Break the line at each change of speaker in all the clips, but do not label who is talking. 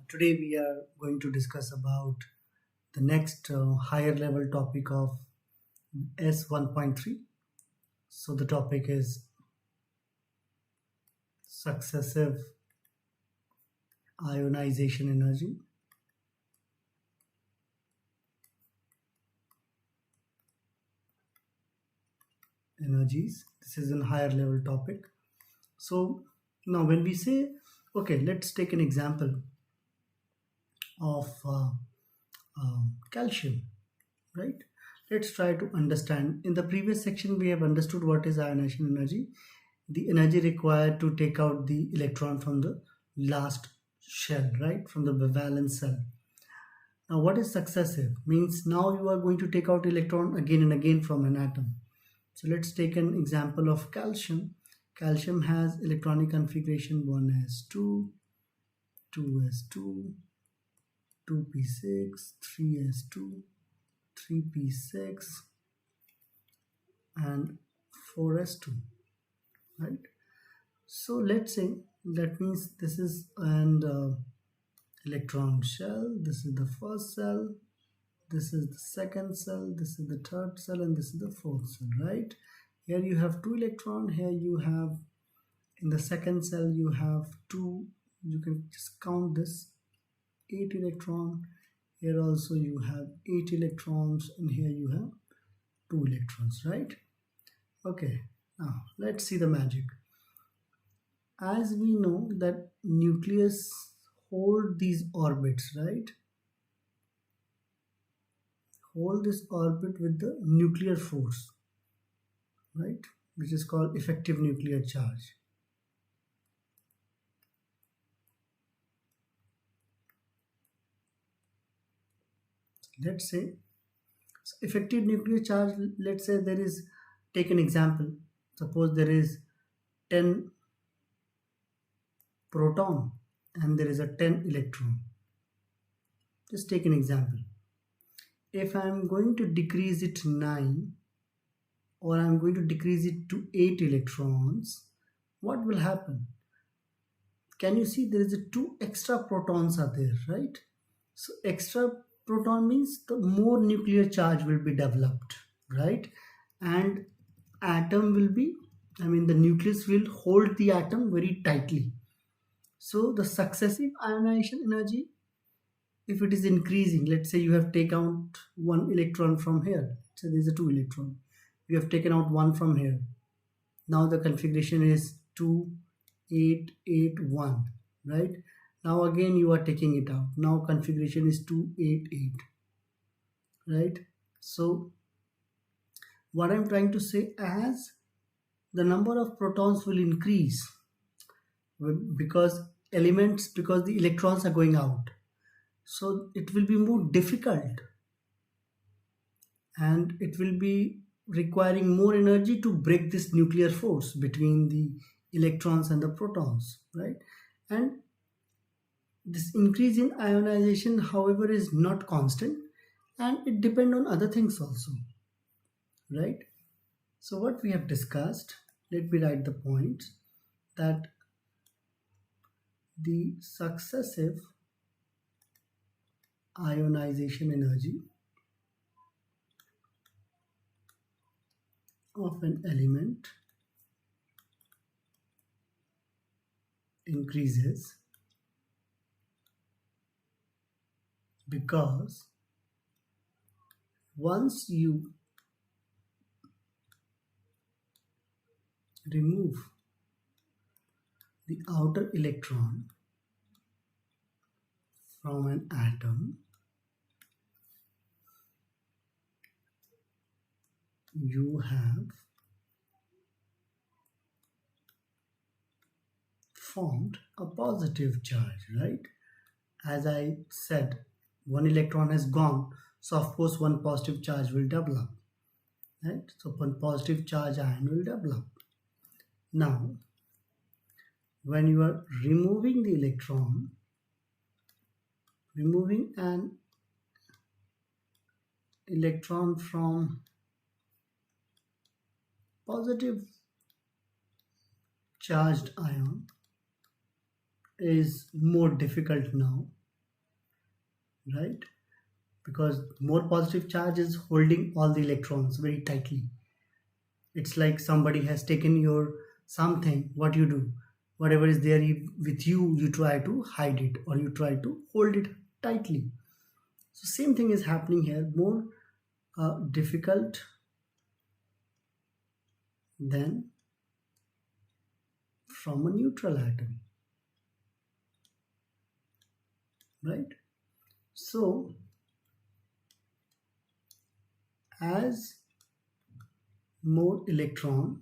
Today we are going to discuss about the next higher level topic of S1.3. So the topic is successive ionization energy. Energies. This is a higher level topic. So now when we say, okay, let's take an example of calcium, right? Let's try to understand. In the previous section, we have understood what is ionization energy, the energy required to take out the electron from the last shell, right? From the valence cell. Now, what is successive? Means now you are going to take out electron again and again from an atom. So let's take an example of calcium. Calcium has electronic configuration 1s2, 2s2, 2p6, 3s2, 3p6 and 4s2, right? So let's say that means this is an electron shell. This is the first cell, this is the second cell, this is the third cell, and this is the fourth cell, right? Here you have 2 electrons. Here you have, in the second cell you have 2, you can just count this, 8 electron. Here also you have 8 electrons, and here you have 2 electrons, right? Okay, now let's see the magic. As we know that nucleus hold these orbits, right? Hold this orbit with the nuclear force, right? Which is called effective nuclear charge. Let's say effective nuclear charge, let's say there is, take an example, suppose there is 10 proton and there is a 10 electron. Just take an example. If I am going to decrease it 9 or I am going to decrease it to 8 electrons, what will happen? Can you see there is a 2 extra protons are there, right? So extra proton means the more nuclear charge will be developed, right? And atom will be, the nucleus will hold the atom very tightly. So the successive ionization energy, if it is increasing, let's say you have taken out 1 electron from here, so there is a 2 electron, you have taken out 1 from here, now the configuration is 2 8 8 1, right? Now again you are taking it out, now configuration is 2 8 8, right? So what I'm trying to say, as the number of protons will increase because the electrons are going out, so it will be more difficult and it will be requiring more energy to break this nuclear force between the electrons and the protons, right? And this increase in ionization, however, is not constant and it depends on other things also, right? So what we have discussed, let me write the points, that the successive ionization energy of an element increases because once you remove the outer electron from an atom, you have formed a positive charge, right? As I said, 1 electron has gone, so of course 1 positive charge will develop, right? So 1 positive charge ion will develop. Now when you are removing the electron, removing an electron from positive charged ion is more difficult now, right? Because more positive charge is holding all the electrons very tightly. It's like somebody has taken your something. What you do, whatever is there with you, you try to hide it or you try to hold it tightly. So same thing is happening here. More difficult than from a neutral atom, right? So as more electron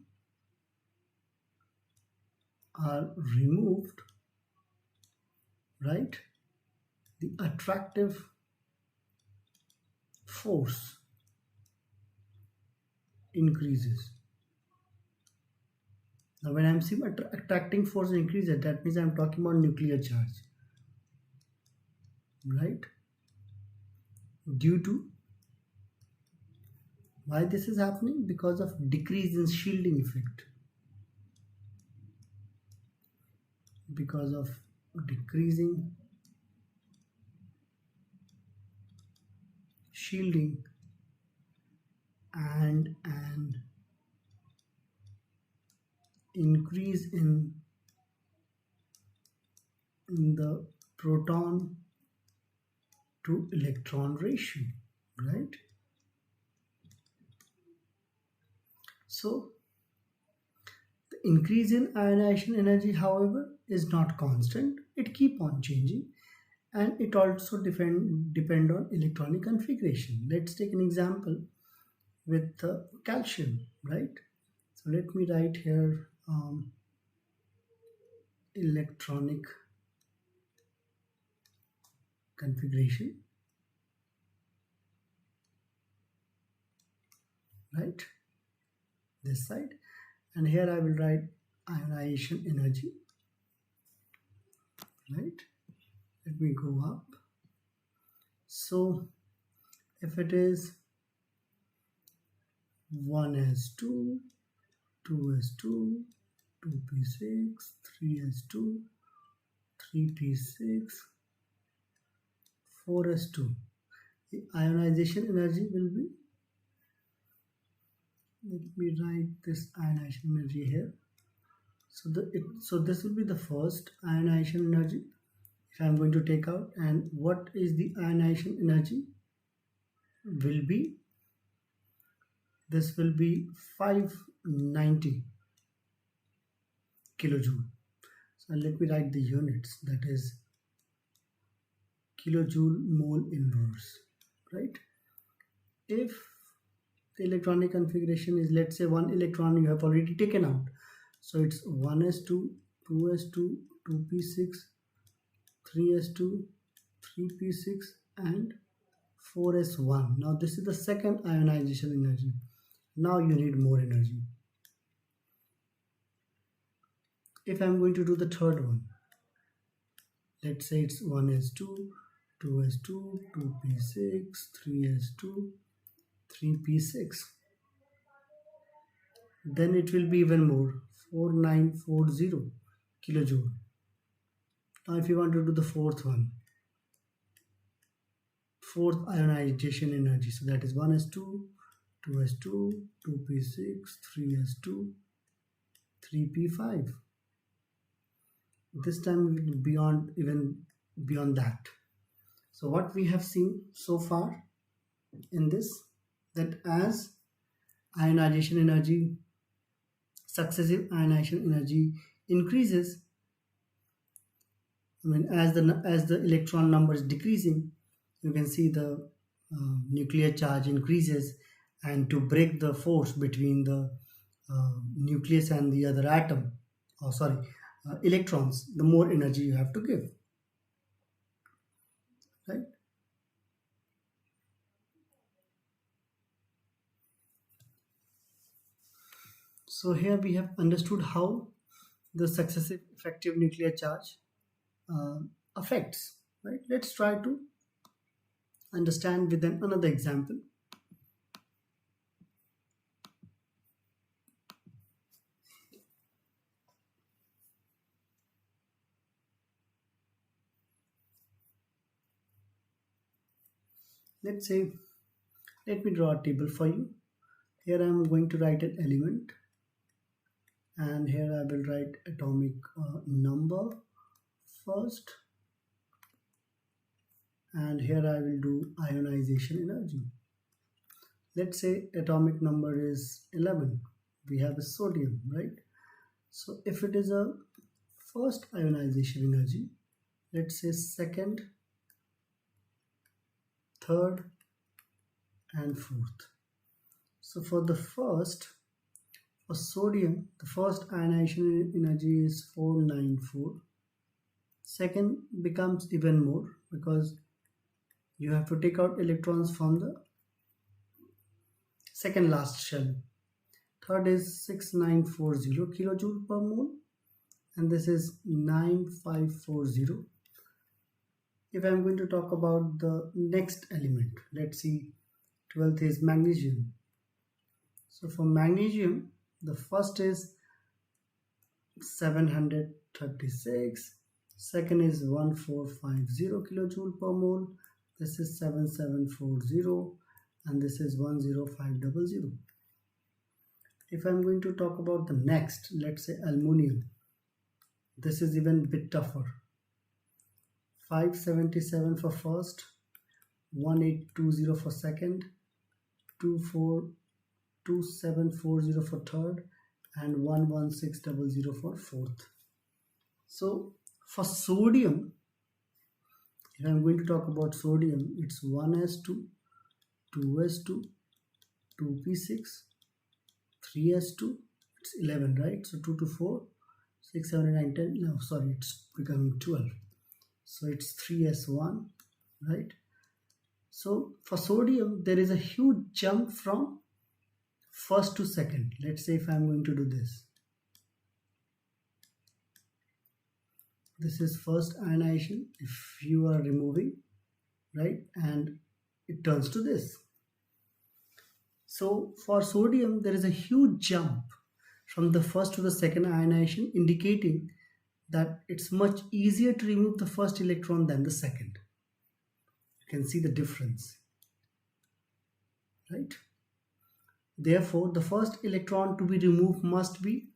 are removed, right, the attractive force increases. Now when I'm saying attracting force increases, that means I'm talking about nuclear charge, right? Due to why this is happening? Because of decrease in shielding effect. Because of decreasing shielding and an increase in the proton to electron ratio, right? So the increase in ionization energy, however, is not constant. It keep on changing, and it also depend on electronic configuration. Let's take an example with calcium, right? So let me write here electronic configuration, right? This side, and here I will write ionization energy, right? Let me go up. So if it is 1s2, 2s2, 2p6, 3s2, 3p6, 4s2, the ionization energy will be, let me write this ionization energy here. So this will be the first ionization energy if I'm going to take out, and what is the ionization energy will be, this will be 590 kilojoule. So let me write the units, that is kilojoule mole inverse, right? If the electronic configuration is, let's say, one electron you have already taken out, so it's 1s2, 2s2, 2p6, 3s2, 3p6 and 4s1. Now this is the second ionization energy. Now you need more energy. If I'm going to do the third one, let's say it's 1s2, 2s2, 2p6, 3s2, 3p6. Then it will be even more, 4940 kilojoule. Now if you want to do the fourth one, fourth ionization energy, so that is 1s2, 2s2, 2p6, 3s2, 3p5. This time beyond, even beyond that. So what we have seen so far in this, that as ionization energy, successive ionization energy increases, I mean as the electron number is decreasing, you can see the nuclear charge increases, and to break the force between the nucleus and the other atom, or sorry, electrons, the more energy you have to give, right? So here we have understood how the successive effective nuclear charge uh, affects, right? Let's try to understand with another example. Let's say, let me draw a table for you. Here I am going to write an element, and here I will write atomic number first, and here I will do ionization energy. Let's say atomic number is 11. We have a sodium, right? So if it is a first ionization energy, let's say second, third, and fourth. So for sodium, the first ionization energy is 494. Second becomes even more because you have to take out electrons from the second last shell. Third is 6940 kilojoule per mole, and this is 9540. If I'm going to talk about the next element, let's see, 12th is magnesium. So for magnesium, the first is 736, second is 1450 kilojoule per mole, this is 7740, and this is 10500. If I'm going to talk about the next, let's say aluminum, this is even a bit tougher. 577 for first, 1820 for second, 2740 for third, and 11600 for fourth. So for sodium, if I'm going to talk about sodium, it's 1s2, 2s2, 2p6, 3s2, it's 11, right? So 2 to 4, 6, 7, 9, 10, no, sorry, it's becoming 12. So it's 3s1, right? So for sodium, there is a huge jump from first to second. Let's say if I'm going to do this. This is first ionization, if you are removing, right? And it turns to this. So for sodium, there is a huge jump from the first to the second ionization, indicating that it's much easier to remove the first electron than the second. You can see the difference, right? Therefore, the first electron to be removed must be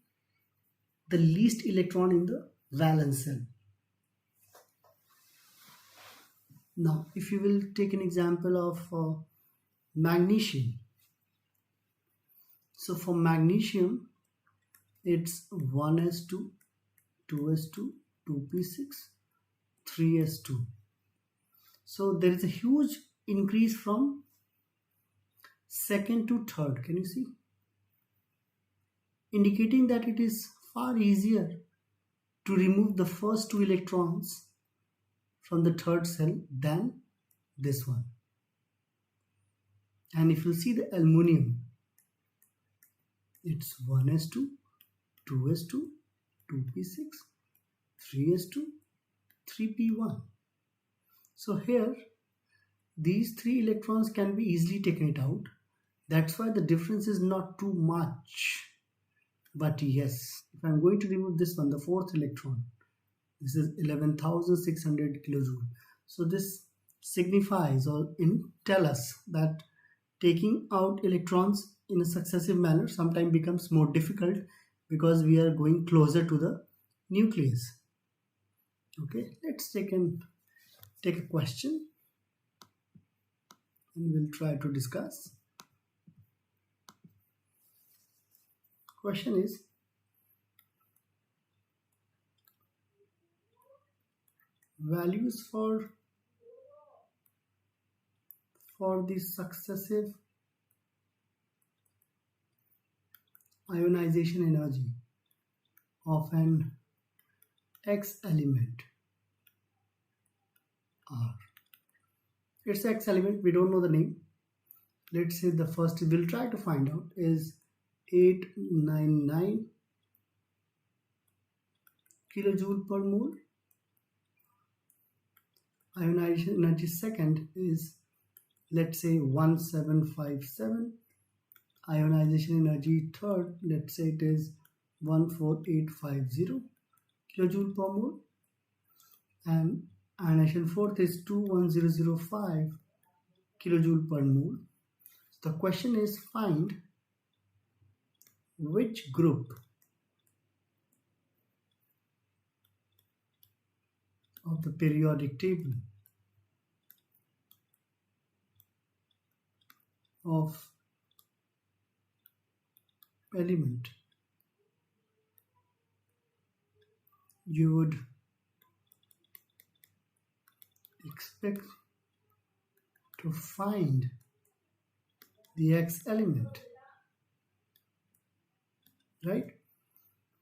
the least electron in the valence shell. Now, if you will take an example of magnesium. So for magnesium, it's 1s2, 2s2, 2p6, 3s2. So there is a huge increase from second to third. Can you see? Indicating that it is far easier to remove the first two electrons from the third cell than this one. And if you see the aluminum, it's 1s2, 2s2, 2p6, 3s2, 3p1. So here, these three electrons can be easily taken out. That's why the difference is not too much. But yes, if I'm going to remove this one, the fourth electron, this is 11,600 kilojoule. So this signifies or tell us that taking out electrons in a successive manner sometimes becomes more difficult because we are going closer to the nucleus. Okay, let's take a question and we'll try to discuss. Question is, values for the successive ionization energy of an X element are. It's X element, we don't know the name. Let's say the first we'll try to find out is 899 kilojoule per mole. Ionization energy second is, let's say, 1757. Ionization energy third, let's say it is 14850 kilojoule per mole. And ionization fourth is 21005 kilojoule per mole. The question is, find which group of the periodic table of element you would expect to find the X element, right?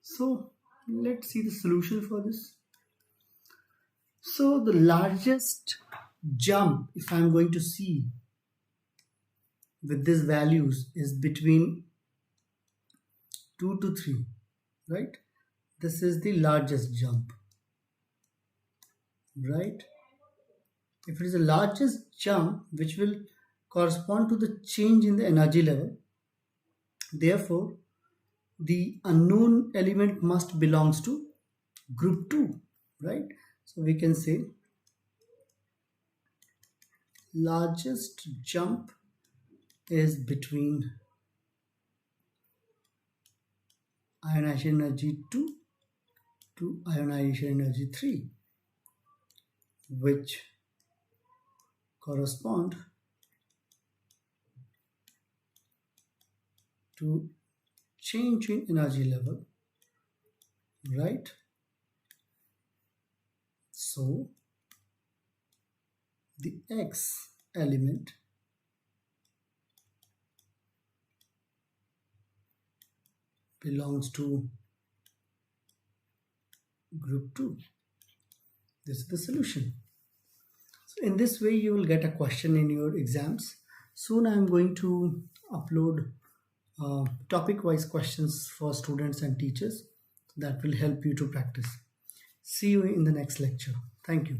So let's see the solution for this. So the largest jump, if I'm going to see with these values, is between 2 to 3, right? This is the largest jump, right? If it is the largest jump, which will correspond to the change in the energy level, therefore the unknown element must belongs to group 2, right? So we can say largest jump is between ionization energy 2 to ionization energy 3, which correspond to change in energy level, right? So the X element belongs to group 2. This is the solution. So in this way you will get a question in your exams. Soon I am going to upload topic wise questions for students and teachers that will help you to practice. See you in the next lecture. Thank you.